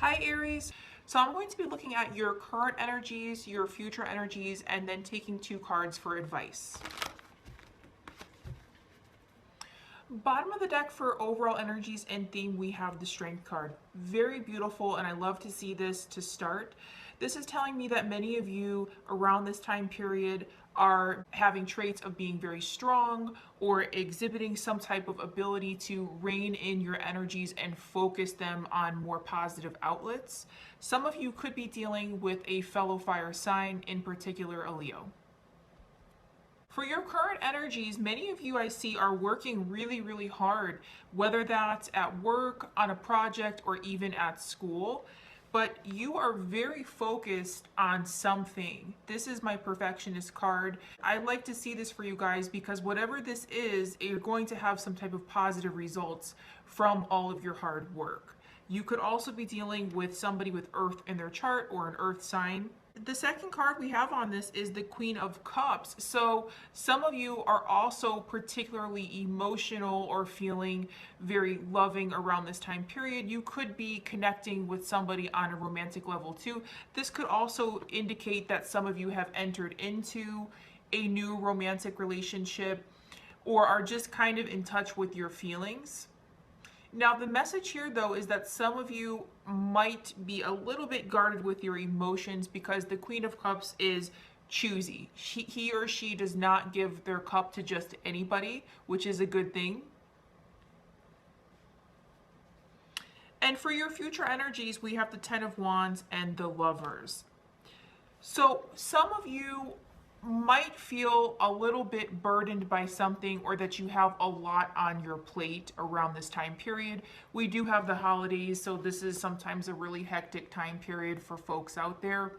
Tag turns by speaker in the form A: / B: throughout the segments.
A: Hi Aries. So I'm going to be looking at your current energies, your future energies, and then taking two cards for advice. Bottom of the deck for overall energies and theme, we have the Strength card. Very beautiful, and I love to see this to start. This is telling me that many of you around this time period are having traits of being very strong or exhibiting some type of ability to rein in your energies and focus them on more positive outlets. Some of you could be dealing with a fellow fire sign, in particular a Leo. For your current energies, many of you I see are working really hard, whether that's at work, on a project, or even at school. But you are very focused on something. This is my perfectionist card. I like to see this for you guys because whatever this is, you're going to have some type of positive results from all of your hard work. You could also be dealing with somebody with Earth in their chart or an Earth sign. The second card we have on this is the Queen of Cups. So some of you are also particularly emotional or feeling very loving around this time period. You could be connecting with somebody on a romantic level too. This could also indicate that some of you have entered into a new romantic relationship or are just kind of in touch with your feelings. Now, the message here, though, is that some of you might be a little bit guarded with your emotions because the Queen of Cups is choosy. He or she does not give their cup to just anybody, which is a good thing. And for your future energies, we have the Ten of Wands and the Lovers. So some of you might feel a little bit burdened by something or that you have a lot on your plate around this time period. We do have the holidays, so this is sometimes a really hectic time period for folks out there.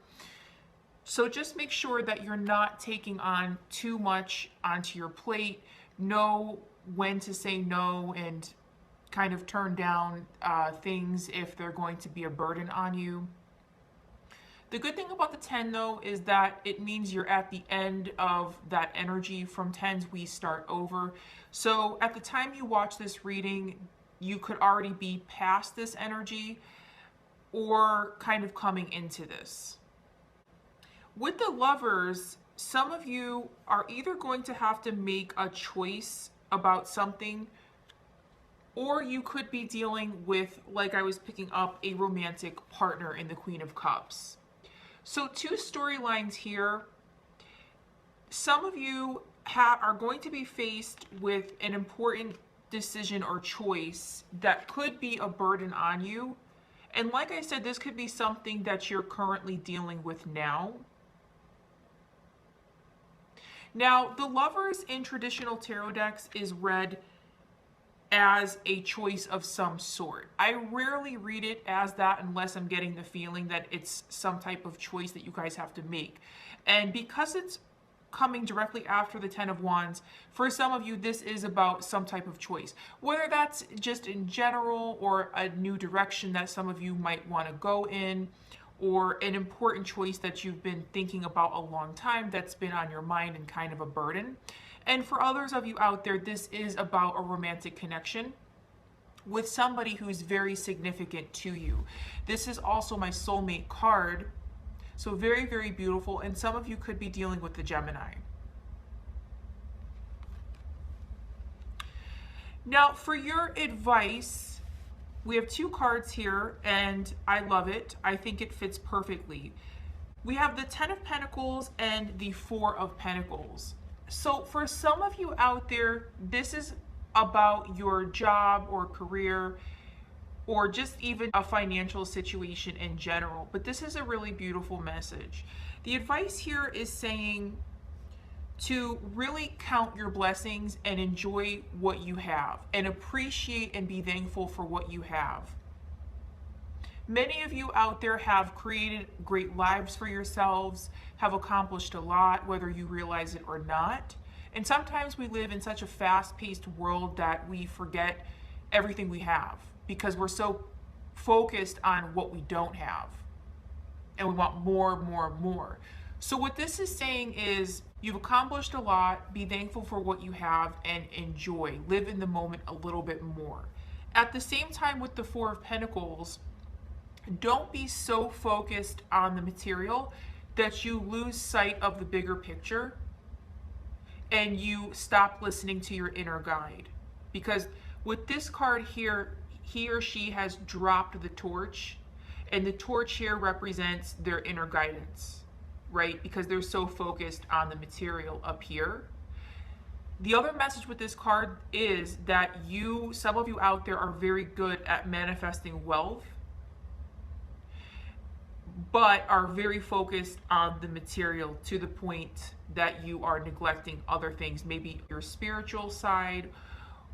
A: So just make sure that you're not taking on too much onto your plate. Know when to say no and kind of turn down things if they're going to be a burden on you. The good thing about the 10, though, is that it means you're at the end of that energy. From 10s, we start over. So at the time you watch this reading, you could already be past this energy or kind of coming into this. With the Lovers, some of you are either going to have to make a choice about something, or you could be dealing with, like I was picking up, a romantic partner in the Queen of Cups. So two storylines here. Some of you are going to be faced with an important decision or choice that could be a burden on you. And like I said, this could be something that you're currently dealing with now. Now, the Lovers in traditional tarot decks is read as a choice of some sort. I rarely read it as that unless I'm getting the feeling that it's some type of choice that you guys have to make. And because it's coming directly after the Ten of Wands, for some of you, this is about some type of choice. Whether that's just in general or a new direction that some of you might want to go in, or an important choice that you've been thinking about a long time that's been on your mind and kind of a burden. And for others of you out there, this is about a romantic connection with somebody who's very significant to you. This is also my soulmate card. So very beautiful. And some of you could be dealing with the Gemini. Now, for your advice, we have two cards here, and I love it. I think it fits perfectly. We have the Ten of Pentacles and the Four of Pentacles. So for some of you out there, this is about your job or career or just even a financial situation in general. But this is a really beautiful message. The advice here is saying to really count your blessings and enjoy what you have and appreciate and be thankful for what you have. Many of you out there have created great lives for yourselves, have accomplished a lot, whether you realize it or not. And sometimes we live in such a fast-paced world that we forget everything we have because we're so focused on what we don't have. And we want more. So what this is saying is you've accomplished a lot, be thankful for what you have, and enjoy. Live in the moment a little bit more. At the same time with the Four of Pentacles, Don't be so focused on the material that you lose sight of the bigger picture and you stop listening to your inner guide. Because with this card here, he or she has dropped the torch, and the torch here represents their inner guidance, right? Because they're so focused on the material up here. The other message with this card is that some of you out there are very good at manifesting wealth, but are very focused on the material to the point that you are neglecting other things, maybe your spiritual side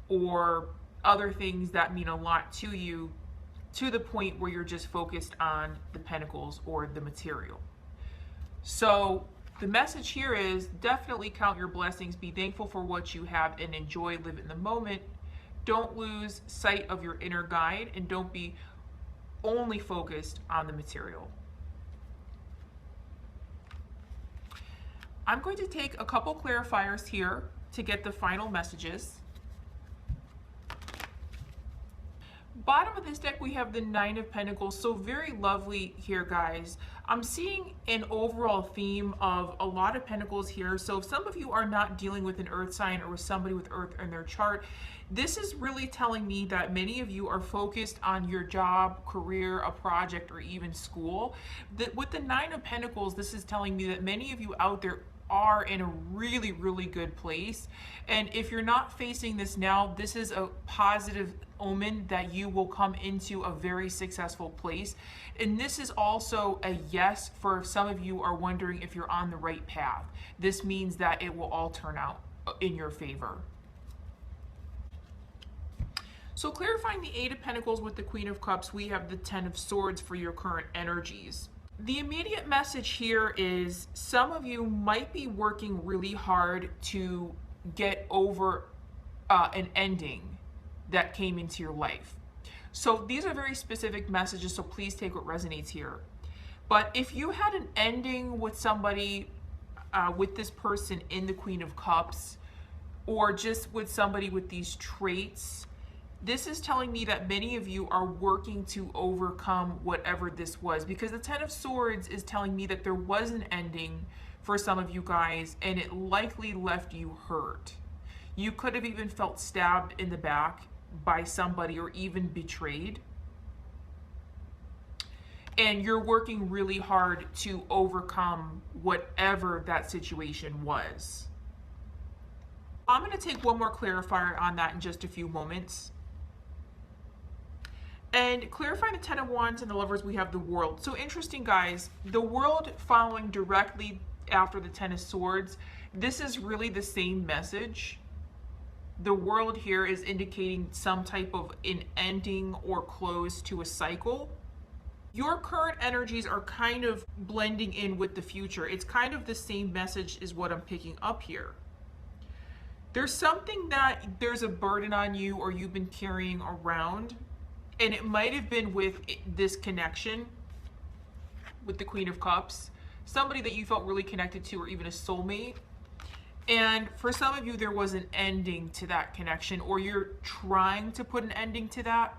A: or other things that mean a lot to you, to the point where you're just focused on the pentacles or the material. So the message here is definitely count your blessings, be thankful for what you have, and enjoy, live in the moment. Don't lose sight of your inner guide, and don't be only focused on the material. I'm going to take a couple clarifiers here to get the final messages. Bottom of this deck, we have the Nine of Pentacles. So very lovely here, guys. I'm seeing an overall theme of a lot of pentacles here. So if some of you are not dealing with an earth sign or with somebody with earth in their chart, this is really telling me that many of you are focused on your job, career, a project, or even school. With the Nine of Pentacles, this is telling me that many of you out there are in a really, really good place. And if you're not facing this now, this is a positive omen that you will come into a very successful place. And this is also a yes for some of you are wondering if you're on the right path. This means that it will all turn out in your favor. So clarifying the Eight of Pentacles with the Queen of Cups, we have the Ten of Swords for your current energies. The immediate message here is some of you might be working really hard to get over an ending that came into your life. So these are very specific messages, so please take what resonates here. But if you had an ending with somebody, with this person in the Queen of Cups, or just with somebody with these traits, this is telling me that many of you are working to overcome whatever this was, because the Ten of Swords is telling me that there was an ending for some of you guys and it likely left you hurt. You could have even felt stabbed in the back by somebody or even betrayed. And you're working really hard to overcome whatever that situation was. I'm going to take one more clarifier on that in just a few moments. And clarifying the Ten of Wands and the Lovers, we have the World. So interesting, guys. The World following directly after the Ten of Swords. This is really the same message. The World here is indicating some type of an ending or close to a cycle. Your current energies are kind of blending in with the future. It's kind of the same message is what I'm picking up here. There's something that there's a burden on you or you've been carrying around. And it might have been with this connection with the Queen of Cups, somebody that you felt really connected to, or even a soulmate. And for some of you, there was an ending to that connection, or you're trying to put an ending to that.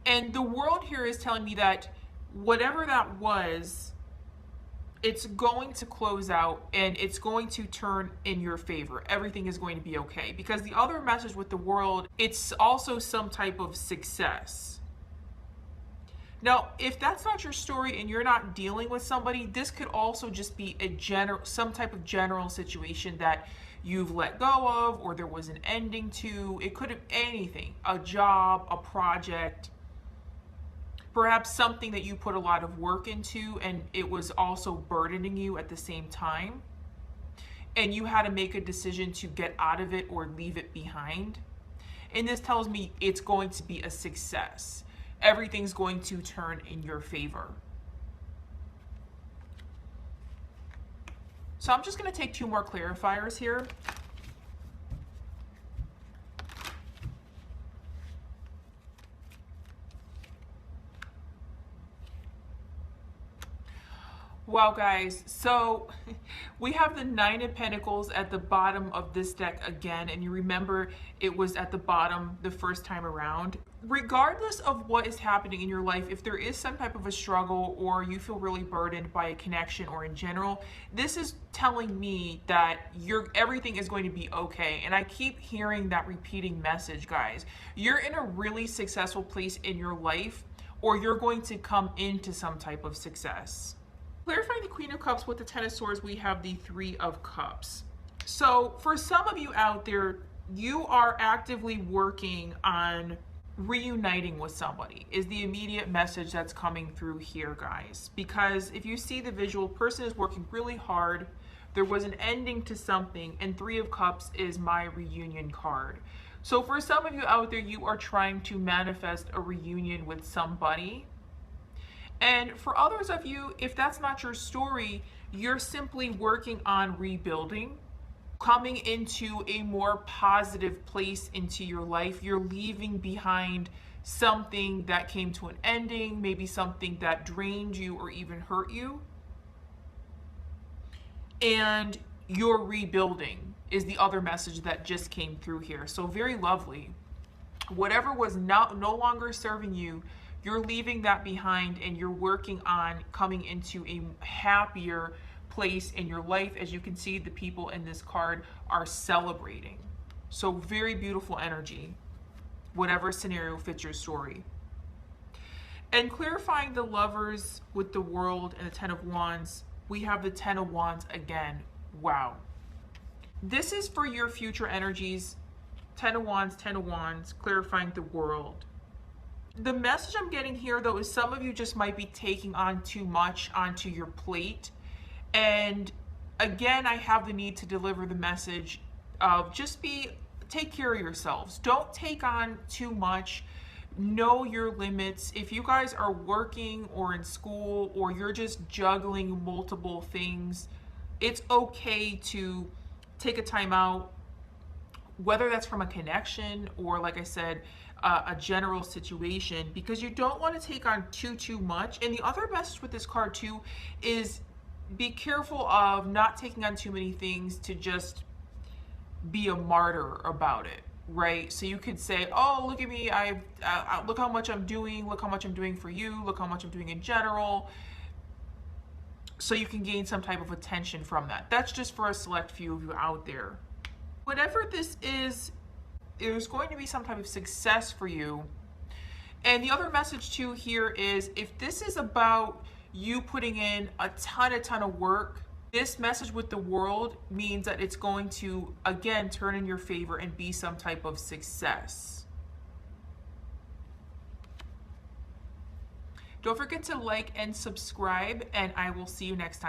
A: And the World here is telling me that whatever that was, it's going to close out and it's going to turn in your favor. Everything is going to be okay. Because the other message with the World, it's also some type of success. Now, if that's not your story and you're not dealing with somebody, this could also just be some type of general situation that you've let go of, or there was an ending to. It could have anything, a job, a project, perhaps something that you put a lot of work into and it was also burdening you at the same time. And you had to make a decision to get out of it or leave it behind. And this tells me it's going to be a success. Everything's going to turn in your favor. So I'm just going to take two more clarifiers here. Wow, guys, so we have the Nine of Pentacles at the bottom of this deck again, and you remember it was at the bottom the first time around. Regardless of what is happening in your life, if there is some type of a struggle or you feel really burdened by a connection or in general, this is telling me that everything is going to be okay. And I keep hearing that repeating message, guys. You're in a really successful place in your life, or you're going to come into some type of success. Clarifying the Queen of Cups with the Ten of Swords, we have the Three of Cups. So for some of you out there, you are actively working on reuniting with somebody is the immediate message that's coming through here, guys. Because if you see the visual, person is working really hard. There was an ending to something, and Three of Cups is my reunion card. So for some of you out there, you are trying to manifest a reunion with somebody. And for others of you, if that's not your story, you're simply working on rebuilding, coming into a more positive place into your life. You're leaving behind something that came to an ending, maybe something that drained you or even hurt you. And you're rebuilding is the other message that just came through here. So very lovely. Whatever was no longer serving you, you're leaving that behind and you're working on coming into a happier place in your life. As you can see, the people in this card are celebrating. So very beautiful energy, whatever scenario fits your story. And clarifying the Lovers with the World and the Ten of Wands, we have the Ten of Wands again. Wow. This is for your future energies. Ten of Wands, clarifying the World. The message I'm getting here, though, is some of you just might be taking on too much onto your plate. And again, I have the need to deliver the message of take care of yourselves. Don't take on too much. Know your limits. If you guys are working or in school or you're just juggling multiple things, it's okay to take a time out, whether that's from a connection or, like I said, a general situation, because you don't want to take on too much. And the other message with this card too is be careful of not taking on too many things to just be a martyr about it, right? So you could say, oh, look at me, look how much I'm doing, look how much I'm doing for you, look how much I'm doing in general, so you can gain some type of attention from that. That's just for a select few of you out there. Whatever this is, there's going to be some type of success for you. And the other message too here is, if this is about you putting in a ton of work, this message with the World means that it's going to, again, turn in your favor and be some type of success. Don't forget to like and subscribe, and I will see you next time.